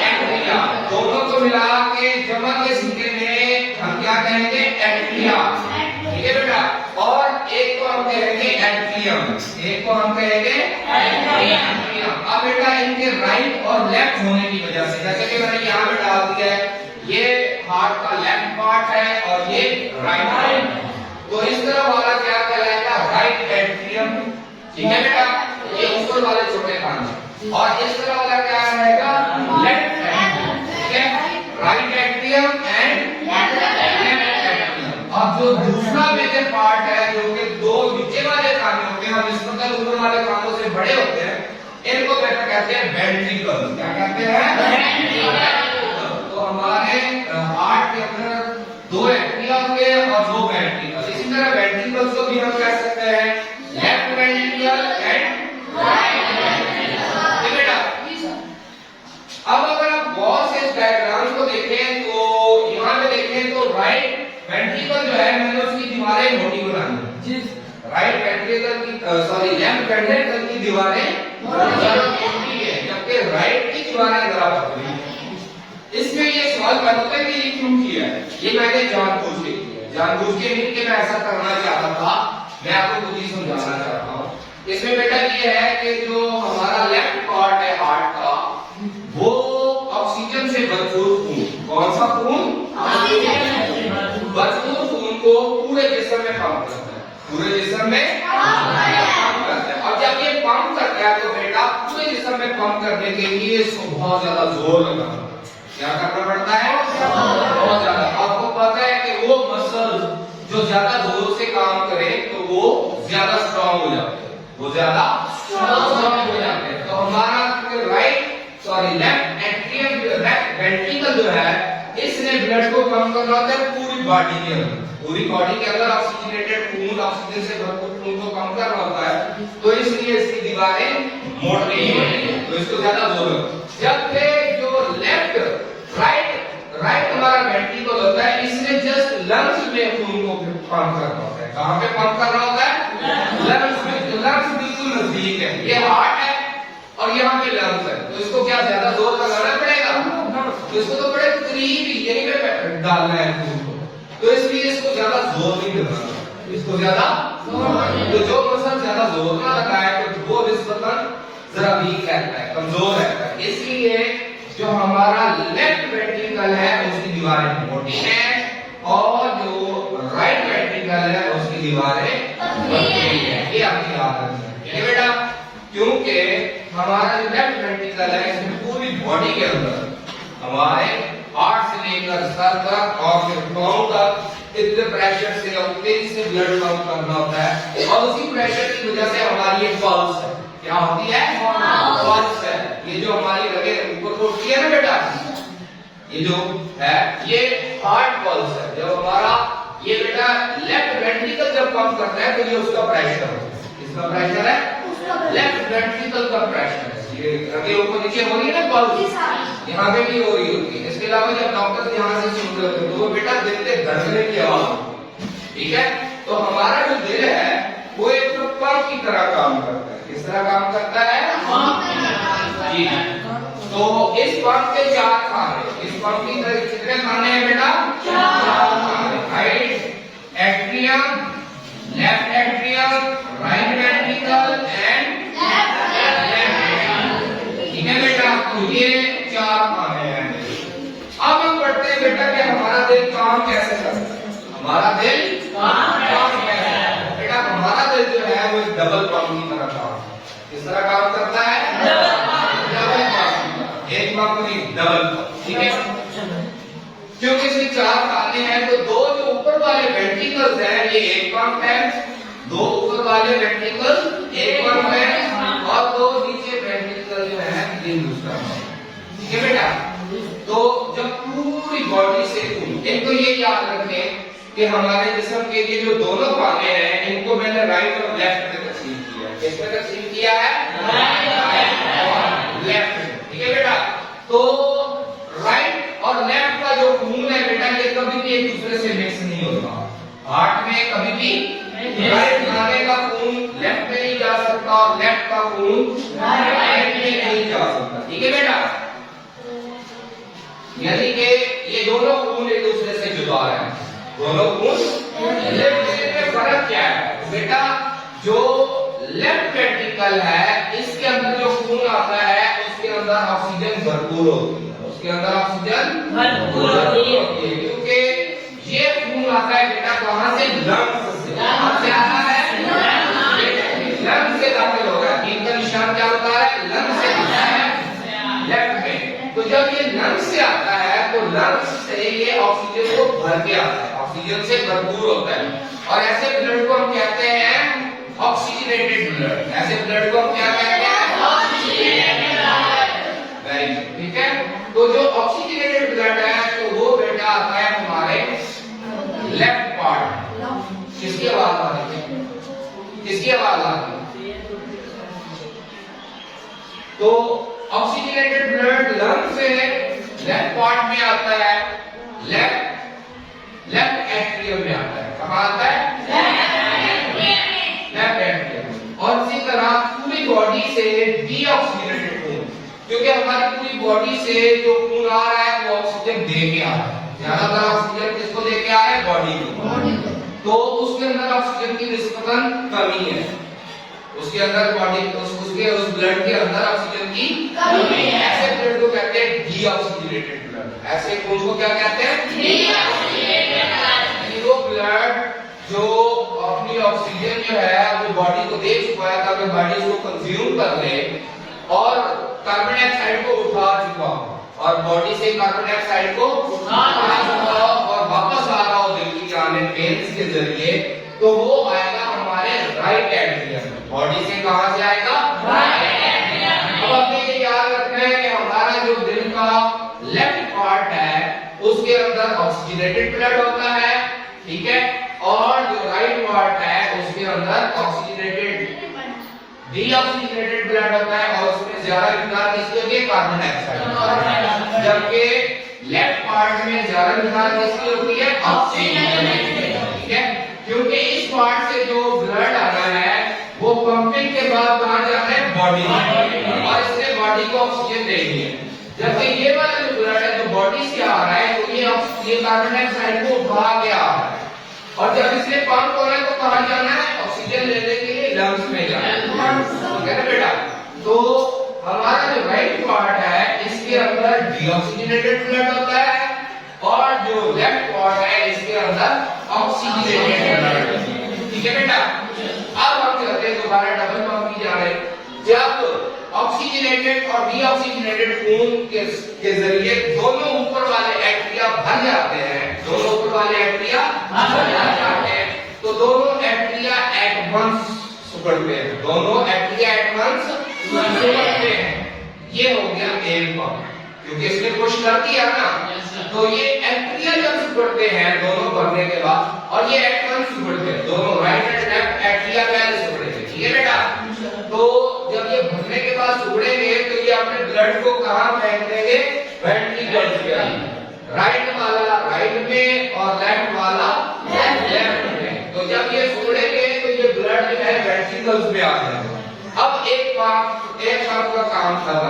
एट्रिया। दोनों को मिला के जमा के सीधे में हम क्या कहेंगे एट्रिया, ठीक है बेटा। और एक को हम कहेंगे एट्रियम, एक को हम कहेंगे एट्रियम। अब बेटा इनके राइट और लेफ्ट होने की वजह से, जैसे कि मैंने यहाँ पे डाल दिया है, ये हार्ट का लेफ्ट पार्ट है और ये राइट पार्ट है, तो इस तरह वाला क्या कहलाएगा राइट एट्रियम, ठीक है बेटा, ये ऊपर वाले छोटे खाने, और इस तरह वाला क्या रहेगा लेफ्ट एट्रियम, ठीक है, right atrium and left atrium. अब जो दूसरा मेजर पार्ट है जो कि 2 नीचे वाले खाने होते हैं और निस्बतन ऊपर वाले खानों से बड़े होते हैं, इनको बेटा कहते हैं वेंट्रिकल। क्या कहते हैं वेंट्रिकल। तो हमारे हार्ट के अंदर 2 एट्रिया होते हैं और 2 वेंट्रिकल। इसी तरह वेंट्रिकल्स को भी हम कह सकते हैं left ventricle and right ventricle, ठीक है बेटा। अब अगर आप गौर से इस डायग्राम को देखें तो यहाँ पे देखें तो राइट वेंट्रिकल जो है मैंने उसकी दीवारें मोटी बनाई है, राइट वेंट्रिकल की लेफ्ट वेंट्रिकल की दीवारें मोटी है जबकि राइट की दीवारें जरा पतली है। इसमें ये सवाल पैदा होता है कि ये क्यों किया है, ये मैंने जानबूझ के किया है, जानबूझ के नहीं कि मैं ऐसा करना चाहता था, मैं आपको कुछ ही समझाना चाहता हूँ। इसमें बेटा ये है कि जो हमारा लेफ्ट पार्ट है हार्ट का वो ऑक्सीजन से भरपूर खून, कौन सा खून भरपूर खून को पूरे जिस्म में पंप करता है, पूरे जिस्म में पंप करता है। और जब ये पंप करता है तो बेटा पूरे जिस्म में पंप करने के लिए इसको बहुत ज्यादा जोर लगाना पड़ता है। क्या करना पड़ता है बहुत ज्यादा। आपको पता है कि वो मसल जो ज्यादा जोर से काम करे तो वो ज्यादा स्ट्रांग हो जाते हैं, ज्यादा स्ट्रॉन्ग हो जाते हैं। तो हमारा लेफ्ट एट्रियम लेफ्ट वेंट्रिकल जो है इसने ब्लड को कम करना होता है पूरी बॉडी के अंदर। पूरी बॉडी के अंदर ऑक्सीजनेटेड खून, ऑक्सीजन से भरपूर खून को कम करना होता है, तो इसलिए इसकी दीवारें मोटी होती हैं, तो इसको ज्यादा जोर लगता है। जबकि जो लेफ्ट राइट हमारा वेंट्रिकल होता है, इसने जस्ट लंग्स में खून को पंप करना होता है। कहां पे पंप करना होता है? लंग्स में। तो लंग्स बिल्कुल नजदीक है, ये हार्ट है और यहाँ पे लंग्स है, तो इसको क्या ज्यादा जोर लगाना पड़ेगा? तो इसको तो बड़े करीब यहीं पे डालना है खून को, तो इसलिए इसको ज्यादा जोर नहीं लगाना, इसको ज्यादा तो जो मसल ज्यादा जोर ना लगाए तो वो निस्बतन जरा वीक रहता है, कमजोर रहता है। इसलिए जो हमारा लेफ्ट वेंट्रिकल है उसकी दीवारें मोटी हैं और जो राइट वेंट्रिकल है उसकी दीवारें पतली हैं। ये आपकी याद रखना है बेटा, क्योंकि हमारा जो लेफ्ट वेंट्रिकल है इसमें पूरी बॉडी के अंदर हमारे हार्ट से लेकर सर तक और फिर पांव तक इतने प्रेशर से और तेजी से ब्लड पंप करना होता है, और उसी प्रेशर की वजह से हमारी ये पल्स है, क्या होती है? पल्स है। ये जो हमारी रगें ऊपर को उठती है ना बेटा, ये जो है ये हार्ट पल्स है। जब हमारा ये बेटा लेफ्ट वेंट्रिकल जब पंप करता है तो ये उसका प्रेशर है। इसका प्रेशर है लेफ्ट वेंट्रिकल का प्रेशर है। ये रगें ऊपर नीचे हो रही है ना पल्स, यहाँ पे भी हो रही होती है। इसके अलावा जब डॉक्टर यहाँ से सुन रहे होते हैं तो वो बेटा देखते धड़कने की आवाज, ठीक है? तो हमारा जो दिल है वो एक पंप की तरह काम करता है। किस तरह काम करता है? जी। तो इस पंप के 4 खाने, इस पंप की तरह कितने खाने हैं बेटा? 4 खाने। Right atrium, left atrium, right ventricle and ठीक है बेटा, तो ये 4 खाने हैं। अब हम पढ़ते हैं बेटा कि हमारा दिल काम कैसे करता है। हमारा दिल काम कैसे करता है बेटा? हमारा दिल जो है वो एक डबल पंप की तरह काम करता है। किस तरह काम करता है? डबल पंप, एक पंप नहीं डबल पंप, ठीक है? क्योंकि इसमें 4 खाने हैं तो 2 जो ऊपर वाले वेंट्रिकल्स हैं ये एक पंप है, 2 ऊपर वाले वेंट्रिकल एक पंप है और 2 नीचे वेंट्रिकल जो है ये दूसरा पंप, ठीक है बेटा? तो जब पूरी बॉडी से खून, एक तो ये याद रखें कि हमारे जिस्म के ये जो दोनों खाने हैं इनको मैंने राइट और लेफ्ट में तकसीम किया है। किस में तकसीम किया है? लेफ्ट में, ठीक है बेटा? तो राइट और लेफ्ट का जो खून है बेटा ये कभी भी एक दूसरे से मिक्स नहीं होता। हार्ट में कभी भी राइट खाने का खून लेफ्ट में नहीं जा सकता और लेफ्ट का खून राइट में नहीं जा सकता, ठीक है बेटा? यानी कि ये दोनों खून एक दूसरे से जुदा है, दोनों खून। लेकिन फर्क क्या है बेटा? जो लेफ्ट वेंट्रिकल है इसके अंदर जो खून आता है उसके अंदर ऑक्सीजन भरपूर होती है, उसके अंदर ऑक्सीजन भरपूर होती है, क्योंकि ये खून आता है बेटा कहां से? लंग्स से। कहां से आता है? लंग्स से दाखिल होगा। इनका निशान क्या होता है? लंग्स से आता है लेफ्ट में। तो जब ये लंग्स से आता है तो लंग्स से ये ऑक्सीजन को भर के आता है, ऑक्सीजन से भरपूर होता है, और ऐसे ब्लड को हम कहते हैं ऑक्सीजनेटेड ब्लड। ऐसे ब्लड को हम क्या कहते हैं? Oxygenated blood. वेरी गुड, ठीक है? तो जो ऑक्सीजनेटेड ब्लड है तो वो बेटा आता है हमारे लेफ्ट पार्ट। किसकी आवाज आ रही है? किसकी आवाज आ रही है? तो ऑक्सीजनेटेड ब्लड लंग से लेफ्ट पार्ट में आता है, लेफ्ट एट्रियम में आता है। कहां आता है? Left atrium. और इसी तरह पूरी बॉडी से डीऑक्सीजनेटेड खून, क्योंकि हमारी पूरी बॉडी से जो खून आ रहा है वो ऑक्सीजन दे के आ रहा है। ज्यादातर ऑक्सीजन किसको दे के आ रहा है? बॉडी को। तो उसके अंदर ऑक्सीजन की निस्बतन कमी है, उसके अंदर बॉडी उसके उस ब्लड के अंदर ऑक्सीजन की कमी है। ऐसे ब्लड को कहते हैं डीऑक्सीजनेटेड ब्लड। ऐसे खून को क्या कहते हैं? Deoxygenated blood. वो ब्लड जो अपनी ऑक्सीजन जो है वो बॉडी को दे चुका है ताकि बॉडी उसको कंज्यूम कर ले और कार्बन डाइऑक्साइड को उठा चुका और बॉडी से कार्बन डाइऑक्साइड को उठा चुका और वापस आ रहा हो दिल की जाने वेन्स के जरिए, तो वो आएगा हमारे राइट एट्रियम में। बॉडी से कहां से आएगा? अब हमें ये याद रखना है कि हमारा जो दिल का लेफ्ट पार्ट है उसके अंदर ऑक्सीजनेटेड ब्लड होता है, ठीक है, और जो राइट पार्ट है उसके अंदर ऑक्सीजनेटेड डीऑक्सीजनेटेड ब्लड होता है और उसमें ज्यादा मिकदार किसकी होती है? Carbon dioxide. जबकि लेफ्ट पार्ट में ज्यादा मिकदार किसकी होती है? ऑक्सीजन, ठीक है, क्योंकि इस पार्ट से जो ब्लड आ रहा है वो पंपिंग के बाद कहां जा रहा है? बॉडी में, और इसने बॉडी को ऑक्सीजन देनी है। जबकि ये वाला जो ब्लड है जो बॉडी से आ रहा है तो ये कार्बन डाइऑक्साइड को उठा के आ रहा है, और जब इसने पंप होना है तो कहां जाना है? ऑक्सीजन लेने के लिए लंग्स में जाना है, ठीक है ना बेटा? तो हमारा जो राइट पार्ट है इसके अंदर डीऑक्सीजनेटेड ब्लड होता है और जो लेफ्ट पार्ट है इसके अंदर ऑक्सीजनेटेड ब्लड होता है, ठीक है बेटा? अब हम चलते हैं दोबारा डबल पंप की जा रहे हैं। जब ऑक्सीजनेटेड और डीऑक्सीजनेटेड खून के जरिए दोनों ऊपर वाले एट्रिया भर जाते हैं, दोनों ऊपर वाले एट्रिया भर जाते हैं, तो दोनों एट्रिया एट वंस सिकुड़ते हैं, दोनों एट्रिया एट वंस सिकुड़ते हैं। ये हो गया मेन पंप, क्योंकि इसने पुश कर दिया ना, तो ये एट्रिया जब सिकुड़ते हैं दोनों भरने के बाद, और ये एट वंस सिकुड़ते हैं, दोनों राइट एंड लेफ्ट एट्रिया पहले सिकुड़ेंगे, ठीक है बेटा? तो जब ये भरने के बाद सिकुड़ेंगे तो ये अपने ब्लड को कहां फेंक देंगे? वेंट्रिकल्स पे, राइट वाला राइट में और लेफ्ट वाला लेफ्ट में। तो जब ये सिकुड़ेंगे तो ये ब्लड जो है वेंट्रिकल्स में आ जाएगा। अब एक पंप का काम खत्म।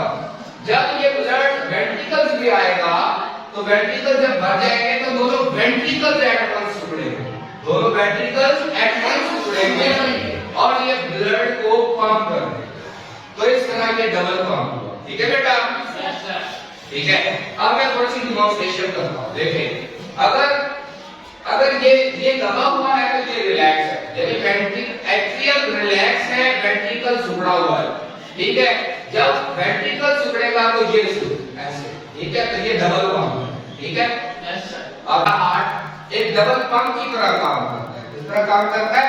जब ये ब्लड वेंट्रिकल्स में आएगा तो वेंट्रिकल जब भर जाएंगे तो दोनों वेंट्रिकल्स एट वंस सिकुड़ेंगे, दोनों वेंट्रिकल्स एट वंस सिकुड़ेंगे और ये ब्लड को पंप कर देगा। तो इस तरह ये डबल पंप हुआ, ठीक है बेटा? ठीक है। अब मैं थोड़ी सी डेमोंस्ट्रेशन करता हूं। देखें, अगर ये दबा हुआ है तो ये रिलैक्स है, यानी वेंट्रिकल एट्रियम रिलैक्स है, वेंट्रिकल सिकुड़ा हुआ है, ठीक है? जब वेंट्रिकल सिकुड़ेगा तो ये ऐसे, ठीक है? तो ये डबल पंप है, ठीक है? Yes sir. अब हार्ट एक डबल पंप की तरह काम करता है, किस तरह काम करता है?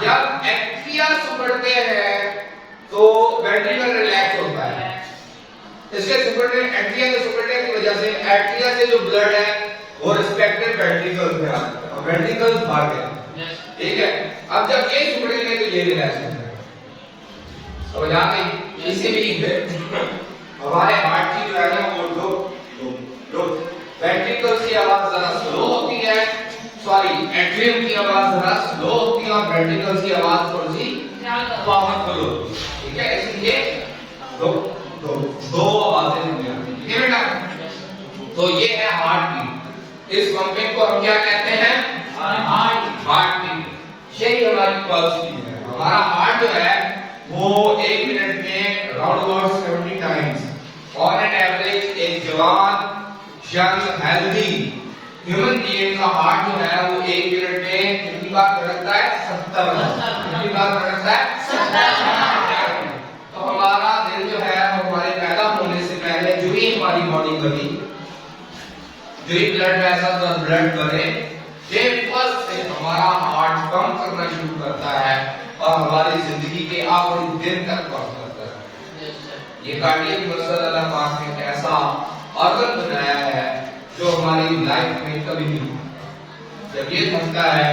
जब एट्रिया सिकुड़ते हैं तो वेंट्रिकल रिलैक्स होता है, इसके सिकुड़ने एट्रिया के सिकुड़ने की वजह से एट्रिया से जो ब्लड है वो रिस्पेक्टिव वेंट्रिकल्स में आता है और वेंट्रिकल्स भाग गए, ठीक है? अब जब ये सिकुड़ेंगे तो ये रिलैक्स हो जाएगा। समझ आ गई? इसी भी हमारे हार्ट की जो है ना वो लो वेंट्रिकल्स की आवाज जरा स्लो होती है, सॉरी एट्रियम की आवाज जरा स्लो होती है और वेंट्रिकल्स की आवाज थोड़ी सी पावरफुल होती है, ठीक है? इसलिए दो आवाजें होंगी, ठीक है बेटा? तो ये है हार्ट बीट। इस पंपिंग को हम क्या कहते हैं? Heart beat. यही हमारी पल्स की है। हमारा हार्ट जो है वो 1 मिनट में round about 70 times on an average एक जवान यंग हेल्दी ह्यूमन बीइंग का हार्ट जो है वो 1 मिनट में कितनी बार धड़कता है? 70 बार। कितनी बार धड़कता है? 70। तो हमारा दिल जो है हमारे पैदा होने से पहले जो ही हमारी बॉडी बनी, जो ही ब्लड वेसल्स ब्लड बने, ये फर्स्ट से हमारा हार्ट पंप करना शुरू करता है और हमारी जिंदगी के आखिरी दिन तक पंप करता है। ये कार्डियक मसल अल्लाह पाक ने ऐसा ऑर्गन बनाया है जो हमारी लाइफ में कभी नहीं होता। जब ये थकता है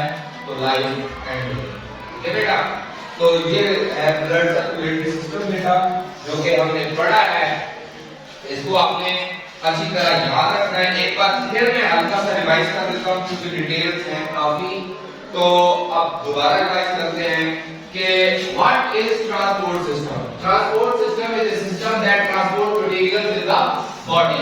तो लाइफ एंड हो जाती है बेटा। तो ये है ब्लड सर्कुलेटरी सिस्टम बेटा, जो कि हमने पढ़ा है, इसको आपने अच्छी तरह याद रखना है। एक बार फिर मैं हल्का सा रिवाइज कर देता हूं क्योंकि डिटेल्स हैं काफी, तो अब दोबारा रिवाइज करते हैं कि what is transport system. Transport system is a system that transport materials in the body.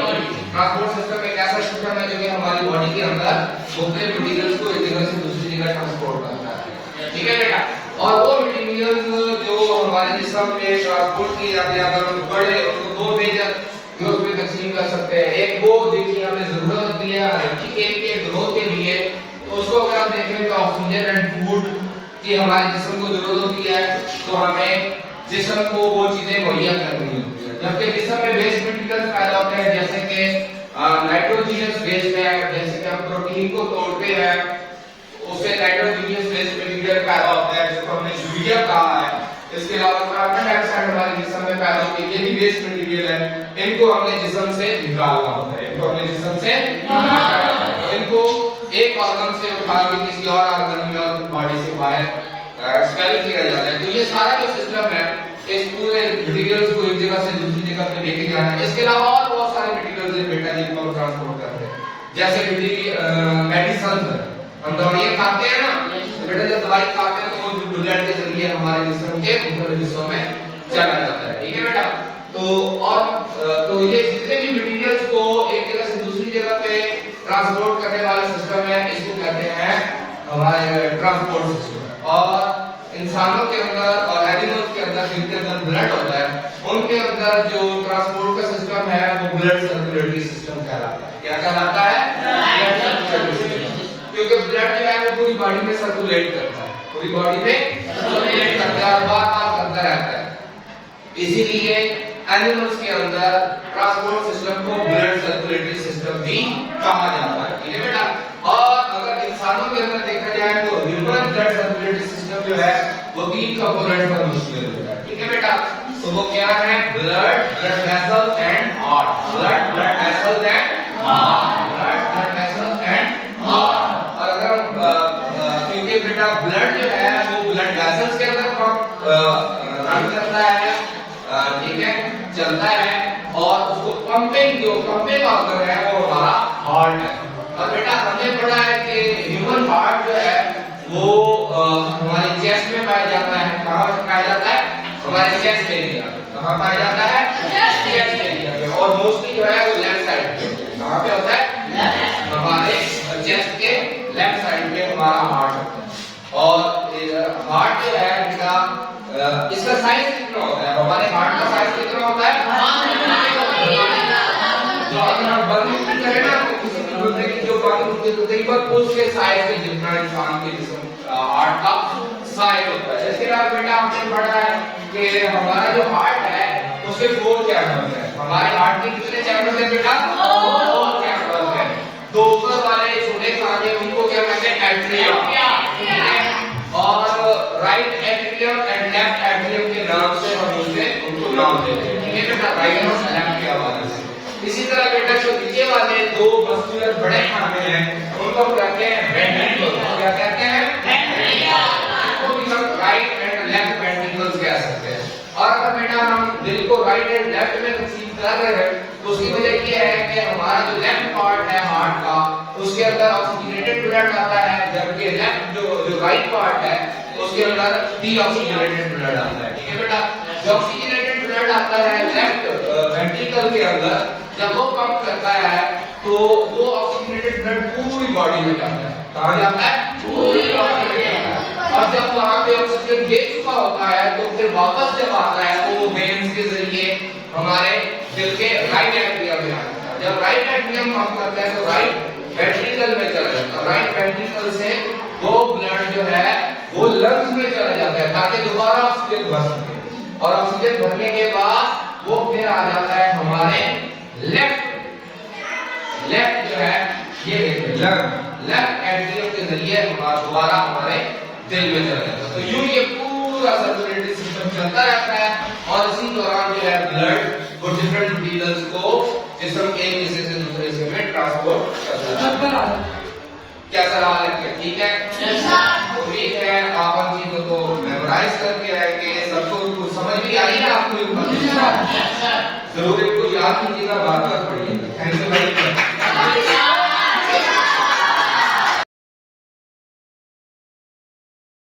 Transport system एक ऐसा सिस्टम है जो कि हमारी बॉडी के अंदर मुख्तलिफ मटेरियल्स को एक जगह से दूसरी जगह ट्रांसपोर्ट करता है, ठीक है बेटा? और वो मटेरियल्स जो हमारे जिस्म में ट्रांसपोर्ट किए जाते हैं, अगर हम बड़े उनको दो मेजर ग्रुप में तकसीम कर सकते हैं। एक वो देखिए हमें जरूरत होती है हड्डी के ग्रोथ के लिए, तो उसको अगर हम देखें तो ऑक्सीजन एंड फूड की हमारे जिस्म को जरूरत होती है, तो हमें जिस्म को वो चीजें मुहैया करनी होती है। जबकि जिस्म में वेस्ट मटेरियल्स पैदा होते हैं, जैसे कि नाइट्रोजनियस वेस्ट है, जैसे कि हम प्रोटीन को तोड़ते हैं उससे नाइट्रोजनियस वेस्ट मटेरियल पैदा होता है जिसको हमने यूरिया अलावा कार्बन डाइऑक्साइड हमारे जिस्म में पैदा होती है, ये भी वेस्ट मटेरियल है, इनको हमने जिस्म से निकालना होता है, इनको हमने जिस्म से निकालना होता है। इनको एक ऑर्गन से उठा के किसी और ऑर्गन में और बॉडी से बाहर एक्सपेल किया जाता है। तो ये सारा जो सिस्टम है, इस पूरे मटेरियल्स को एक जगह से दूसरी जगह पे लेके जाना है। इसके अलावा और बहुत सारे मटेरियल्स हैं बेटा जिनको हम ट्रांसपोर्ट करते हैं, जैसे मेडिसिन हम दवाइयां खाते हैं ना, तो बेटा जब दवाई खाते हैं तो वो ब्लड के जरिए हमारे जिस्म के मुख्तलिफ हिस्सों में चला जाता है, ठीक है बेटा। तो ये जितने भी मटेरियल्स को एक जगह से दूसरी जगह पे ट्रांसपोर्ट करने वाला सिस्टम है, इसको कहते हैं हमारे ट्रांसपोर्ट सिस्टम। और इंसानों के अंदर और एनिमल्स के अंदर जिनके अंदर ब्लड होता है, उनके अंदर जो ट्रांसपोर्ट का सिस्टम है वो ब्लड सर्कुलेटरी सिस्टम कहलाता है। क्या कहलाता है? Blood circulatory system. क्योंकि ब्लड जो है वो पूरी बॉडी में सर्कुलेट करता है, पूरी बॉडी में सर्कुलेट करता है और बार-बार करता रहता है। इसीलिए एनिमल्स के अंदर ट्रांसपोर्ट सिस्टम को ब्लड सर्कुलेटरी सिस्टम भी कहा जाता है, ठीक है बेटा। और अगर इंसानों के अंदर देखा जाए तो ह्यूमन ब्लड सर्कुलेटरी सिस्टम जो है वो 3 कंपोनेंट पर मुश्तमिल होता है, ठीक है बेटा। तो वो क्या है? Blood, blood vessels and heart. Blood, blood vessels and heart. Blood, blood vessels and heart. और अगर क्योंकि बेटा ब्लड जो है वो ब्लड वेसल्स के अंदर रन करता है, ठीक है, चलता है, और उसको पंपिंग ऑर्गन है वो हमारा हार्ट है। और बेटा हमने पढ़ा है कि ह्यूमन हार्ट जो है वो हमारे चेस्ट में पाया जाता है। कहाँ पाया जाता है? हमारे चेस्ट एरिया। कहाँ पाया जाता है? चेस्ट एरिया पे। और मोस्टली जो है वो लेफ्ट साइड पे। कहाँ पे होता है? हमारे चेस्ट के लेफ्ट साइड पे हमारा हार्ट होता है। और हार्ट जो है बेटा इसका साइज कितना होता है? हमारे हार्ट का साइज कितना होता है? जो अगर हम बंद करें ना तो किसी भी बंदे की जो बंद होती है तो तकरीबन उसके साइज के जितना इंसान के जिस्म हार्ट का साइज होता है। इसके अलावा बेटा आपने पढ़ा है कि हमारा जो हार्ट है उसके 4 चैम्बर्स हैं। हमारे हार्ट के कितने चैम्बर्स हैं बेटा? 4 चैम्बर्स हैं। दो ऊपर वाले छोटे खाने उनको क्या कहते हैं? एट्रियम। और right atrium and left atrium के नाम से हम उनको नाम देते हैं, ठीक है बेटा, राइट और लेफ्ट के हवाले से। इसी तरह बेटा जो नीचे वाले 2 मस्कुलर बड़े खाने हैं उनको कहते हैं वेंट्रिकल्स। क्या कहते हैं? वेंट्रिकल्स। तो भी हम राइट एंड लेफ्ट वेंट्रिकल्स कह सकते हैं। और अगर बेटा हम दिल को राइट एंड लेफ्ट में तकसीम कर रहे हैं तो उसकी वजह ये है कि हमारा जो लेफ्ट पार्ट है हार्ट का उसके अंदर ऑक्सीजनेटेड ब्लड आता है, जबकि लेफ्ट जो राइट पार्ट है उसके अंदर डीऑक्सीजनेटेड ब्लड आता है, ठीक है बेटा। जो ऑक्सीजनेटेड ब्लड आता है लेफ्ट वेंट्रिकल के अंदर, जब वो पंप करता है तो वो ऑक्सीजनेटेड ब्लड पूरी बॉडी में जाता है। कहां जाता है? पूरी बॉडी में जाता है। और जब वहां पे ऑक्सीजन दे चुका होता है तो फिर वापस जब आता है तो वो वेन्स के जरिए हमारे दिल के राइट एट्रियम में आता है। जब राइट एट्रियम पंप करता है तो राइट वेंट्रिकल में चला जाता है। राइट वेंट्रिकल से वो ब्लड जो है वो लंग्स में चला जाता है ताकि दोबारा ऑक्सीजन भर सके। और ऑक्सीजन भरने के बाद वो फिर आ जाता है हमारे लेफ्ट जो है ये लेफ्ट एट्रियम के जरिए हमारा दोबारा हमारे दिल में चला जाता है। तो यूं ये पूरा सर्कुलेटरी सिस्टम चलता रहता है और इसी दौरान जो है ब्लड वो डिफरेंट मटेरियल्स को जिस्म के एक हिस्से से दूसरे हिस्से में ट्रांसपोर्ट करता है। क्या सवाल है? ठीक है, ठीक है। आप इन चीजों को मेमोराइज करके आएंगे, सबको समझ भी आई है आपको? जरूर इनको याद कीजिएगा, बार-बार पढ़िए।